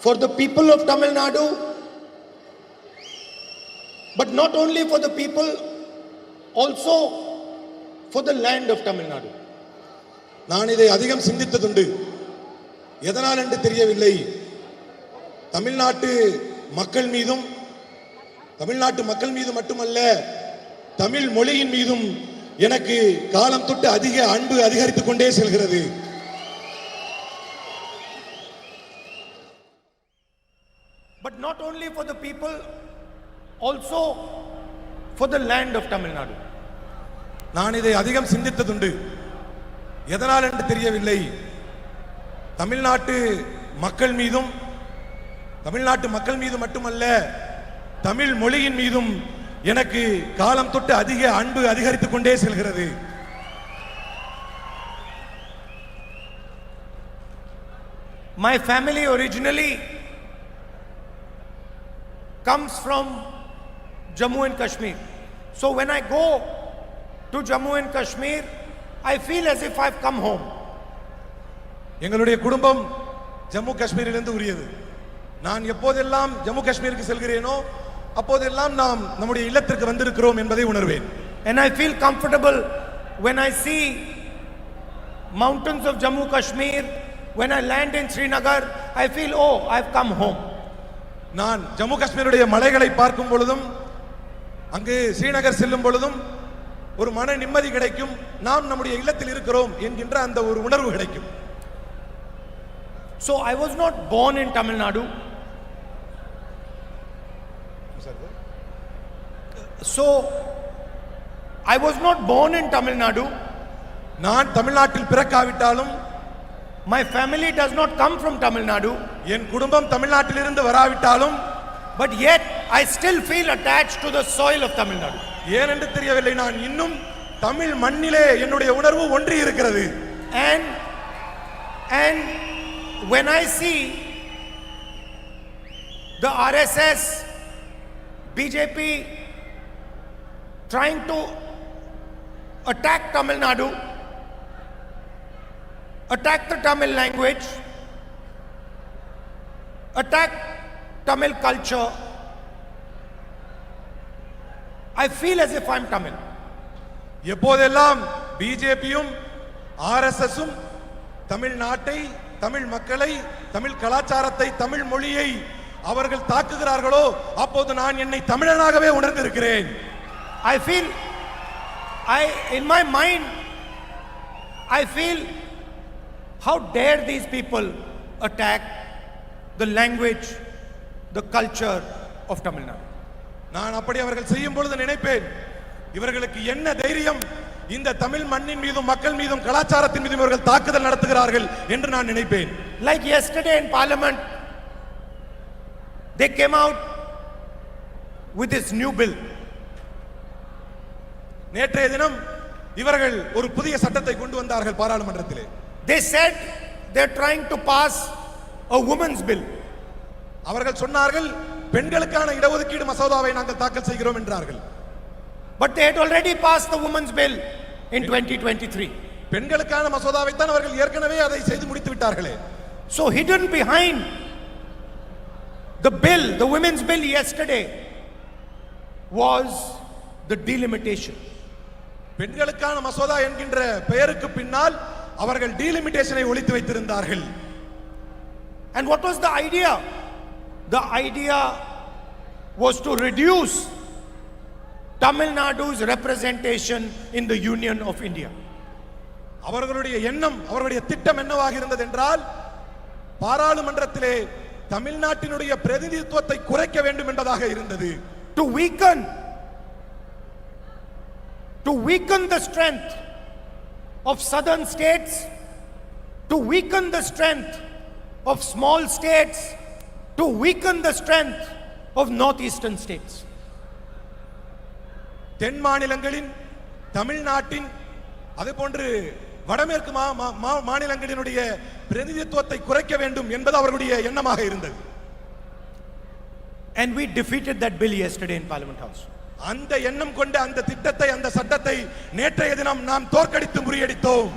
for the people of Tamil Nadu, but not only for the people, also for the land of Tamil Nadu. நான் இதை அதிகம் சிந்தித்ததுண்டு. எதனால் என்று தெரியவில்லை. தமிழ்நாட்டு மக்கள் மீதும் மட்டுமல்ல, தமிழ் மொழியின் மீதும் எனக்கு காலம் தொட்டு அதிக அன்பு அதிகரித்துக் கொண்டே செல்கிறது. But not only for the people, also for the land of Tamil Nadu. நான் இதை அதிகம் சிந்தித்ததுண்டு. எதனால் என்று தெரியவில்லை. தமிழ்நாட்டு மக்கள் மீதும் மட்டுமல்ல, தமிழ் மொழியின் மீதும் எனக்கு காலம் தொட்டு அதிக அன்பு அதிகரித்துக் கொண்டே செல்கிறது. My family originally comes from Jammu and Kashmir. So when I go to Jammu and Kashmir, I feel as if I've come home. எங்களுடைய குடும்பம் ஜம்மு காஷ்மீரிலிருந்து உரியது. நான் எப்போதெல்லாம் ஜம்மு காஷ்மீருக்கு செல்கிறேனோ அப்போதெல்லாம் நாம் நம்முடைய இல்லத்திற்கு வந்திருக்கிறோம் என்பதை உணர்வேன். And I feel comfortable when I see mountains of Jammu Kashmir. When I land in Srinagar, I feel, oh, I've come home. நான் ஜம்மு காஷ்மீருடைய மலைகளை பார்க்கும் பொழுதும் அங்கு ஸ்ரீநகர் செல்லும் பொழுதும் ஒரு மன நிம்மதி கிடைக்கும். நாம் நம்முடைய இல்லத்தில் இருக்கிறோம் என்கின்ற அந்த ஒரு உணர்வு கிடைக்கும். So I was not born in Tamil Nadu. So I was not born in Tamil Nadu. நான் தமிழ்நாட்டில் பிறக்காவிட்டாலும், my family does not come from Tamil Nadu, என் குடும்பம் தமிழ்நாட்டிலிருந்து வராவிட்டாலும், but yet I still feel attached to the soil of Tamil Nadu. ஏனென்று தெரியவில்லை, நான் இன்னும் தமிழ் மண்ணிலே என்னுடைய உணர்வு ஒன்றி இருக்கிறது. And when I see the RSS, BJP trying to attack Tamil Nadu, attack the Tamil language, attack Tamil culture, I feel as if I'm Tamil. எப்போதெல்லாம் பிஜேபியும் ஆர்எஸ்எஸும் தமிழ்நாட்டை, தமிழ் மக்களை, தமிழ் கலாச்சாரத்தை, தமிழ் மொழியை அவர்கள் தாக்குகிறார்களோ அப்போது நான் என்னை தமிழனாகவே உணர்ந்திருக்கிறேன். In my mind, I feel, how dare these people attack the language, the culture of Tamil Nadu. நான் அப்படி அவர்கள் செய்யும் பொழுது நினைப்பேன், இவர்களுக்கு என்ன தைரியம் இந்த தமிழ் மண்ணின் மீதும் மக்கள் மீதும் கலாச்சாரத்தின் மீதும் இவர்கள் தாக்குதல் நடத்துகிறார்கள் என்று நான் நினைப்பேன். Like yesterday in Parliament, they came out with this new bill. நேற்றைய தினம் இவர்கள் ஒரு புதிய சட்டத்தை கொண்டு வந்தார்கள் பாராளுமன்றத்திலே. They said they're trying to pass a women's bill. அவர்கள் சொன்னார்கள், பெண்களுக்கான இடஒதுக்கீடு மசோதாவை நாங்கள் தாக்கல் செய்கிறோம் என்றார்கள். But they had already passed the women's bill in 2023. பெண்களுக்கான மசோதாவை தான் அவர்கள் ஏற்கனவே அதை செய்து முடித்து விட்டார்களே. So hidden behind the bill, the women's bill yesterday, was the delimitation. பெண்களுக்கான மசோதா என்கின்ற பெயருக்கு பின்னால் அவர்கள் டீலிமிட்டேஷனை ஒளித்து வைத்திருந்தார்கள். And what was the idea? The idea was to reduce Tamil Nadu's representation in the Union of India. அவர்களுடைய எண்ணம், அவர்களுடைய திட்டம் என்னவாக இருந்தது என்றால், பாராளுமன்றத்திலே தமிழ்நாட்டினுடைய பிரதிநிதித்துவத்தை குறைக்க வேண்டும் என்பதாக இருந்தது. To weaken the strength of southern states, to weaken the strength of small states, to weaken the strength of northeastern states. தென் மாநிலங்களின், தமிழ்நாட்டின், அதுபோன்று வடமேற்கு மாநிலங்களினுடைய பிரதிநிதித்துவத்தை குறைக்க வேண்டும் என்பது அவர்களுடைய எண்ணமாக இருந்தது. And we defeated that bill yesterday in Parliament House. அந்த எண்ணம் கொண்ட அந்த திட்டத்தை, அந்த சட்டத்தை நேற்றைய தினம் நாம் தோற்கடித்து முறியடித்தோம்.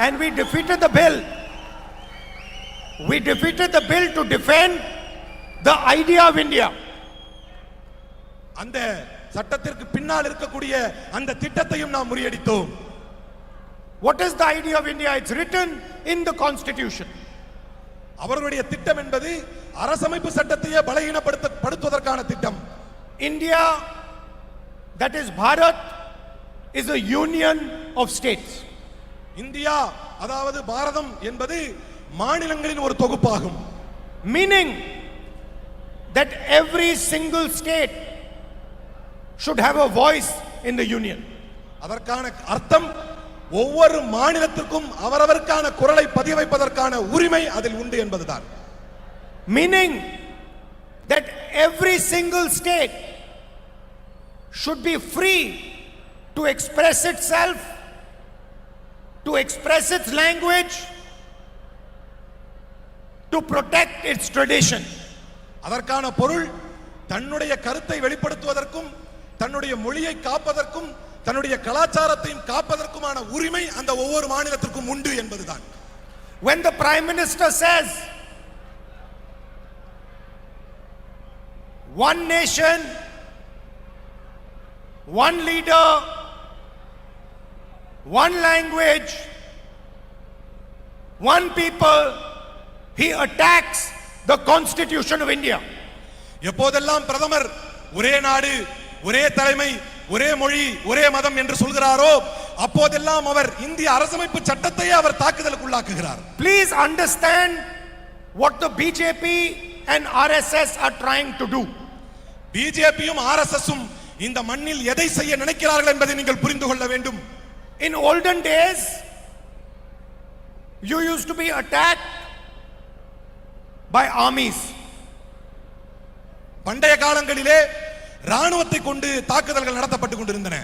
And we defeated the bill We defeated the bill to defend the idea of India. அந்த சட்டத்திற்கு பின்னால் இருக்கக்கூடிய அந்த திட்டத்தையும் நாம் முறியடித்தோம். What is the idea of India? It's written in the constitution. அவர்களுடைய திட்டம் என்பது அரசமைப்பு சட்டத்தையே பலகீனப்படுத்துவதற்கான திட்டம். India, that is Bharat, is a union of states. India அதாவது பாரதம் என்பது மாநிலங்களின் ஒரு தொகுப்பாகும். Meaning that every single state should have a voice in the union. அதற்கான அர்த்தம் ஒவ்வொரு மாநிலத்திற்கும் அவரவருக்கான குரலை பதிய வைப்பதற்கான உரிமை அதில் உண்டு என்பதுதான். Meaning that every single state should be free to express itself, to express its language, to protect its tradition. அதற்கான பொருள் தன்னுடைய கருத்தை வெளிப்படுத்துவதற்கும் தன்னுடைய மொழியை காப்பதற்கும் தன்னுடைய கலாச்சாரத்தையும் காப்பதற்குமான உரிமை அந்த ஒவ்வொரு மாநிலத்திற்கும் உண்டு என்பதுதான். When the Prime Minister says one nation, one leader, one language, one people, he attacks the Constitution of India. எப்போதெல்லாம் பிரதமர் ஒரே நாடு ஒரே தலைமை ஒரே மொழி ஒரே மதம் என்று சொல்கிறாரோ அப்போதெல்லாம் அவர் இந்திய அரசமைப்பு சட்டத்தையே அவர் தாக்குதலுக்கு உள்ளாக்குகிறார். Please understand what the BJP and RSS are trying to do. பிஜேபியும் ஆர்எஸ்எஸும் இந்த மண்ணில் எதை செய்ய நினைக்கிறார்கள் என்பதை நீங்கள் புரிந்து கொள்ள வேண்டும். In olden days, you used to be attacked by armies. பண்டைய காலங்களிலே ராணுவத்தை கொண்டு தாக்குதல்கள் நடத்தப்பட்டுக் கொண்டிருந்தன.